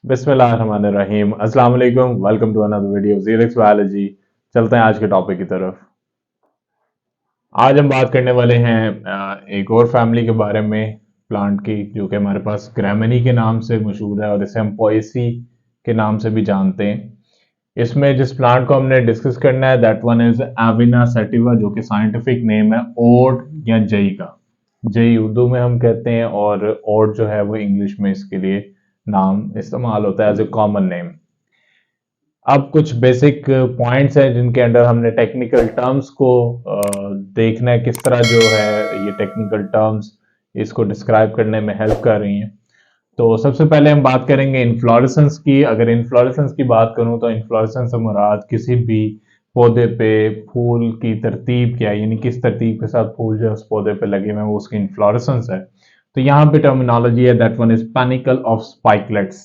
बिस्मिल्लाहिर्रहमानिर्रहीम। अस्सलाम वालेकुम। वेलकम टू अनदर वीडियो ज़ीरिक्स बायोलॉजी। चलते हैं आज के टॉपिक की तरफ। आज हम बात करने वाले हैं एक और फैमिली के बारे में, प्लांट की, जो कि हमारे पास ग्रैमिनी के नाम से मशहूर है और इसे हम पोएसी के नाम से भी जानते हैं। इसमें जिस प्लांट को हमने डिस्कस करना है दैट वन इज एविना सैटिवा, जो कि साइंटिफिक नेम है ओट या जई का। जई उर्दू में हम कहते हैं और ओट जो है वो इंग्लिश में इसके लिए नाम इस्तेमाल होता है एज ए कॉमन नेम। अब कुछ बेसिक पॉइंट्स हैं जिनके अंडर हमने टेक्निकल टर्म्स को देखना है, किस तरह जो है ये टेक्निकल टर्म्स इसको डिस्क्राइब करने में हेल्प कर रही हैं। तो सबसे पहले हम बात करेंगे इन्फ्लोरेसेंस की। अगर इन्फ्लोरेसेंस की बात करूं तो इन्फ्लोरेसेंस से मुराद किसी भी पौधे पे फूल की तरतीब क्या है, यानी किस तरतीब के साथ फूल जो है उस पौधे पे लगे हुए हैं वो उसकी इन्फ्लोरेसेंस है। तो यहाँ पे टर्मिनोलॉजी है that one is panicle of spikelets.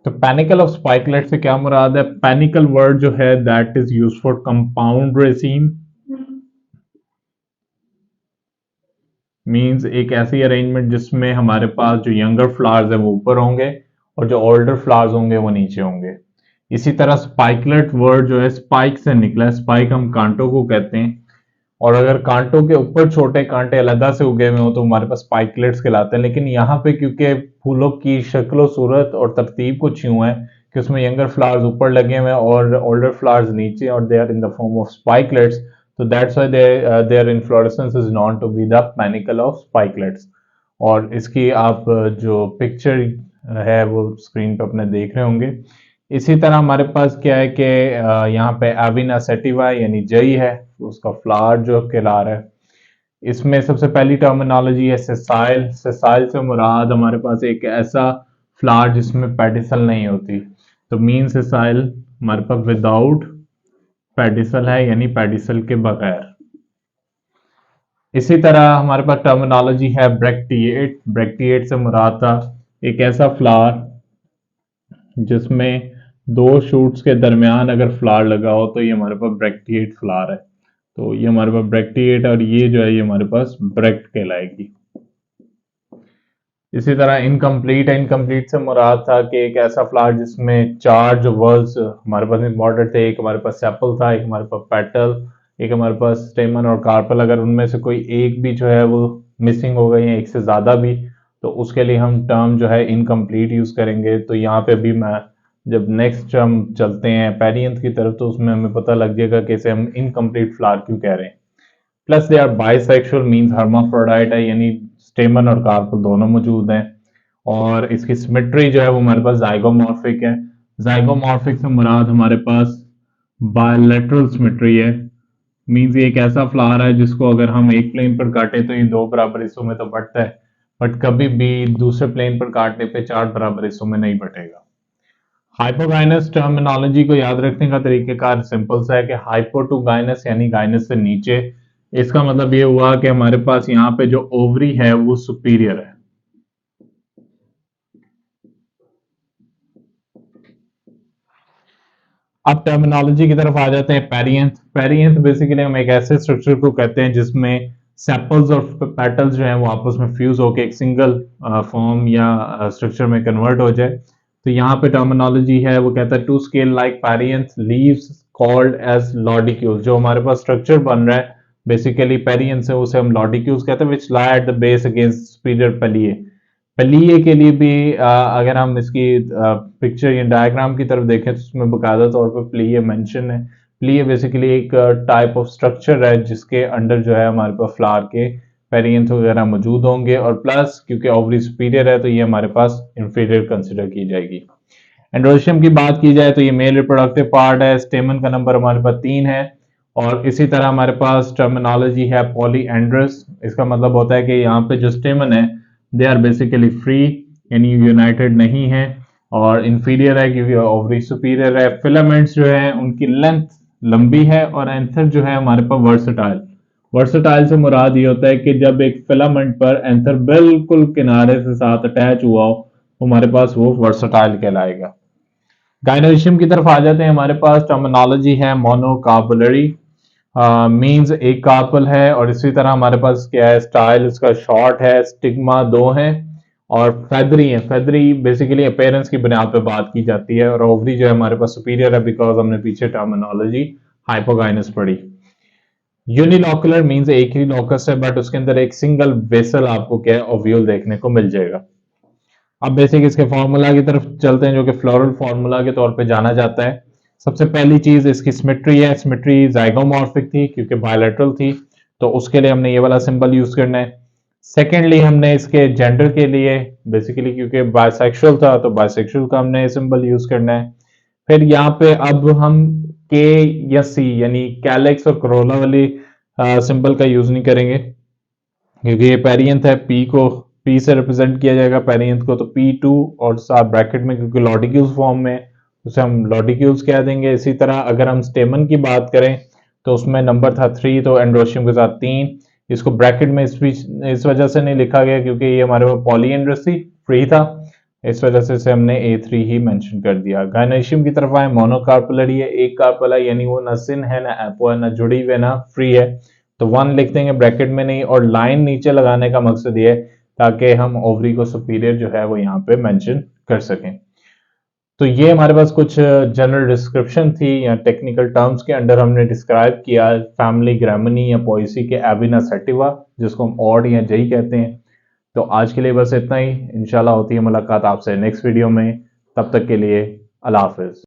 तो पैनिकल ऑफ स्पाइकलेट से क्या मुराद है? पैनिकल वर्ड जो है that is use for compound raceme, means एक ऐसी अरेंजमेंट जिसमें हमारे पास जो यंगर फ्लावर्स है वो ऊपर होंगे और जो ओल्डर फ्लावर्स होंगे वो नीचे होंगे। इसी तरह स्पाइकलेट वर्ड जो है स्पाइक से निकला है। स्पाइक हम कांटों को कहते हैं और अगर कांटों के ऊपर छोटे कांटे अलग से उगे हुए हो तो हमारे पास स्पाइकलेट्स कहलाते हैं। लेकिन यहाँ पे क्योंकि फूलों की शक्ल सूरत और तरतीब कुछ यूं है कि उसमें यंगर फ्लावर्स ऊपर लगे हुए हैं और ओल्डर फ्लावर्स नीचे और they are in the form of spikelets, तो that's why their inflorescence is known to be the panicle of spikelets. और इसकी आप जो पिक्चर है वो स्क्रीन पे अपने देख रहे होंगे। इसी तरह हमारे पास क्या है कि यहाँ पे एविना सेटिवा यानी जई है, उसका फ्लावर जो कहला रहा है। इसमें सबसे पहली टर्मिनोलॉजी है सेसाइल। सेसाइल से मुराद हमारे पास एक ऐसा फ्लावर जिसमें पेडिसल नहीं होती, तो मीन सेसाइल हमारे पास विदाउट पेडिसल है, यानी पेडिसल के बगैर। इसी तरह हमारे पास टर्मिनोलॉजी है ब्रैक्टिएट। ब्रैक्टिएट से मुराद था एक ऐसा फ्लावर जिसमें दो शूट्स के दरमियान अगर फ्लावर लगा हो तो ये हमारे पास ब्रैक्टिएट फ्लावर है। तो ये हमारे पास ब्रैक्टिएट और ये जो है ये हमारे पास ब्रैक्ट कहलाएगी। इसी तरह इनकम्प्लीट है। इनकम्प्लीट से मुराद था कि एक ऐसा फ्लावर जिसमें चार जो वर्ड्स हमारे पास इंपॉर्टेंट थे, एक हमारे पास सेपल था, एक हमारे पास पेटल, एक हमारे पास स्टेमन और कार्पल। अगर उनमें से कोई एक भी जो है वो मिसिंग हो गई है, एक से ज्यादा भी, तो उसके लिए हम टर्म जो है इनकम्प्लीट यूज करेंगे। तो यहाँ पे भी मैं जब नेक्स्ट हम चलते हैं पेरियंथ की तरफ तो उसमें हमें पता लग जाएगा कि इसे हम इनकम्प्लीट फ्लावर क्यों कह रहे हैं। Plus they are bisexual means hermaphrodite है, यानी स्टेमन और कार्पल दोनों मौजूद हैं। और इसकी सिमेट्री जो है वो हमारे पास जाइगोमॉर्फिक है। जाइगोमॉर्फिक से मुराद हमारे पास बायलैटरल सिमेट्री है, मींस ये एक ऐसा फ्लावर है जिसको अगर हम एक प्लेन पर काटे तो ये दो बराबर हिस्सों में तो बंटता है, बट कभी भी दूसरे प्लेन पर काटने पे चार बराबर हिस्सों में नहीं बटेगा। हाइपोगाइनस टर्मिनोलॉजी को याद रखने का तरीकेकार सिंपल सा है कि हाइपो टू गाइनस यानी गाइनस से नीचे। इसका मतलब ये हुआ कि हमारे पास यहाँ पे जो ओवरी है वो सुपीरियर है। अब टर्मिनोलॉजी की तरफ आ जाते हैं। पेरियंथ। पेरियंथ बेसिकली हम एक ऐसे स्ट्रक्चर को कहते हैं जिसमें सेपल्स और पेटल्स जो हैं वो आपस में फ्यूज होकर एक सिंगल फॉर्म या स्ट्रक्चर में कन्वर्ट हो जाए। तो यहाँ पे टर्मिनोलॉजी है वो कहता है two scale like perianth leaves called as lodicules. जो हमारे पास स्ट्रक्चर बन रहा है बेसिकली पेरियंथ से, उसे हम लॉडिक्यूल्स कहते हैं, which lie at the base against superior paleae. Paleae के लिए भी अगर हम इसकी पिक्चर या डायग्राम की तरफ देखें तो उसमें बकायदा तौर पर प्लीए मेंशन है। प्लीए बेसिकली एक टाइप ऑफ स्ट्रक्चर है जिसके अंडर जो है हमारे पास फ्लावर के पेरियंथ वगैरह मौजूद होंगे और प्लस क्योंकि ओवरी सुपीरियर है तो ये हमारे पास इंफीरियर कंसिडर की जाएगी। एंड्रोशियम की बात की जाए तो ये मेल रिप्रोडक्टिव पार्ट है। स्टेमन का नंबर हमारे पास 3 है। और इसी तरह हमारे पास टर्मिनोलॉजी है पॉलीएंड्रस। इसका मतलब होता है कि यहाँ पे जो स्टेमन है दे आर बेसिकली फ्री, यानी यूनाइटेड नहीं है और इंफीरियर है क्योंकि ओवरी सुपीरियर है। फिलामेंट्स जो है उनकी लेंथ लंबी है और एंथर जो है हमारे पास वर्सटाइल। वर्सटाइल से मुराद ये होता है कि जब एक फिलामेंट पर एंथर बिल्कुल किनारे से साथ अटैच हुआ हो तो हमारे पास वो वर्सटाइल कहलाएगा। गाइनोशियम की तरफ आ जाते हैं। हमारे पास टर्मिनोलॉजी है मोनोकार्पुलरी, मींस एक कार्पल है। और इसी तरह हमारे पास क्या है, स्टाइल इसका शॉर्ट है, स्टिग्मा 2 है और फेदरी है। फेदरी बेसिकली अपेयरेंस की बुनियाद पे बात की जाती है, और ओवरी जो है हमारे पास सुपीरियर है बिकॉज हमने पीछे टर्मिनोलॉजी हाइपोगाइनस पढ़ी। यूनिलॉकुलर मींस एक ही लॉकस है, बट उसके अंदर एक सिंगल वेसल आपको क्या है ओव्यूल देखने को मिल जाएगा। अब बेसिक इसके फार्मूला की तरफ चलते हैं, जो कि फ्लोरल फार्मूला के तौर पे जाना जाता है। सबसे पहली चीज इसकी सिमेट्री है। सिमेट्री जाइगोमॉर्फिक थी क्योंकि बायलैटरल थी, तो उसके लिए हमने ये वाला सिंबल यूज करना है। सेकेंडली हमने इसके जेंडर के लिए बेसिकली क्योंकि बायसेक्सुअल था तो बायसेक्सुअल का हमने सिंबल यूज करना है। फिर यहाँ पे अब हम के या सी यानी कैलेक्स और करोला वाली सिंबल का यूज नहीं करेंगे, क्योंकि ये पेरियंथ है। पी को पी से रिप्रेजेंट किया जाएगा पेरियंथ को, तो P2 और साथ ब्रैकेट में क्योंकि लॉटिक्यूल्स फॉर्म में उसे हम लॉटिक्यूल्स कह देंगे। इसी तरह अगर हम स्टेमन की बात करें तो उसमें नंबर था 3, तो एंड्रोशियम के साथ 3। इसको ब्रैकेट में इस वजह से नहीं लिखा गया क्योंकि ये हमारे पास पॉलीएंड्रस थी, फ्री था, इस वजह से इसे हमने A3 ही मेंशन कर दिया। गायनेशियम की तरफ आए, मोनोकार्पुलरी है, एक कार्पल है, यानी वो ना सिन है ना एपो है, ना जुड़ी हुई है ना फ्री है, तो 1 लिख देंगे ब्रैकेट में नहीं। और लाइन नीचे लगाने का मकसद ये है ताकि हम ओवरी को सुपीरियर जो है वो यहाँ पे मेंशन कर सकें। तो ये हमारे पास कुछ जनरल डिस्क्रिप्शन थी या टेक्निकल टर्म्स के अंडर हमने डिस्क्राइब किया फैमिली ग्रामनी या पोइसी के एविना सेटिवा, जिसको हम ऑड या जई कहते हैं। तो आज के लिए बस इतना ही। इंशाल्लाह होती है मुलाकात आपसे नेक्स्ट वीडियो में। तब तक के लिए अल्लाह हाफिज।